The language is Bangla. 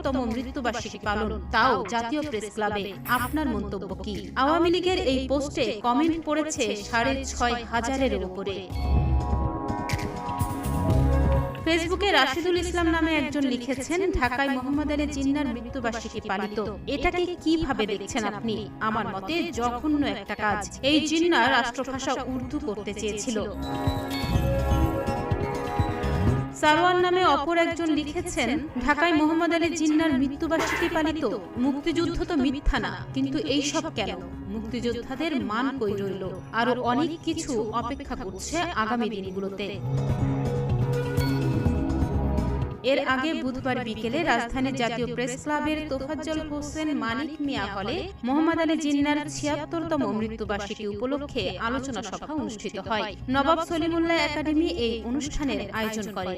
৭৬তম মৃত্যুবার্ষিকী পালন, তাও জাতীয় প্রেস ক্লাবে। আপনার মন্তব্য কি? আওয়ামী লীগের এই পোস্টে কমেন্ট পড়েছে ৬৫০০০-এর উপরে। ফেসবুকে রাশিদুল ইসলাম নামে একজন লিখেছেন, ঢাকায় মোহাম্মদ আলী জিন্নাহর মৃত্যুবার্ষিকী পালিত, এটাকে কিভাবে দেখছেন আপনি? আমার মতে জঘন্য একটা কাজ। এই জিন্নাহ রাষ্ট্রভাষা উর্দু করতে চেয়েছিল। সারওয়ান নামে অপর একজন লিখেছেন, ঢাকায় মোহাম্মদ আলী জিন্নাহর মৃত্যুবার্ষিকী পালিত, মুক্তিযুদ্ধ তো মিথ্যা না, কিন্তু এই সব কেন? মুক্তিযোদ্ধাদের মান কই রইল? আরো অনেক কিছু অপেক্ষা করছে আগামী দিনগুলোতে। এর আগে বুধবার বিকেলে রাজধানীর জাতীয় প্রেস ক্লাবের তোফাজ্জল হোসেন মানিক মিয়া হলে মোহাম্মদ আলী জিন্নাহর ৭৬তম মৃত্যুবার্ষিকী উপলক্ষে আলোচনা সভা অনুষ্ঠিত হয়। নবাব সলিমুল্লাহ একাডেমি এই অনুষ্ঠানের আয়োজন করে।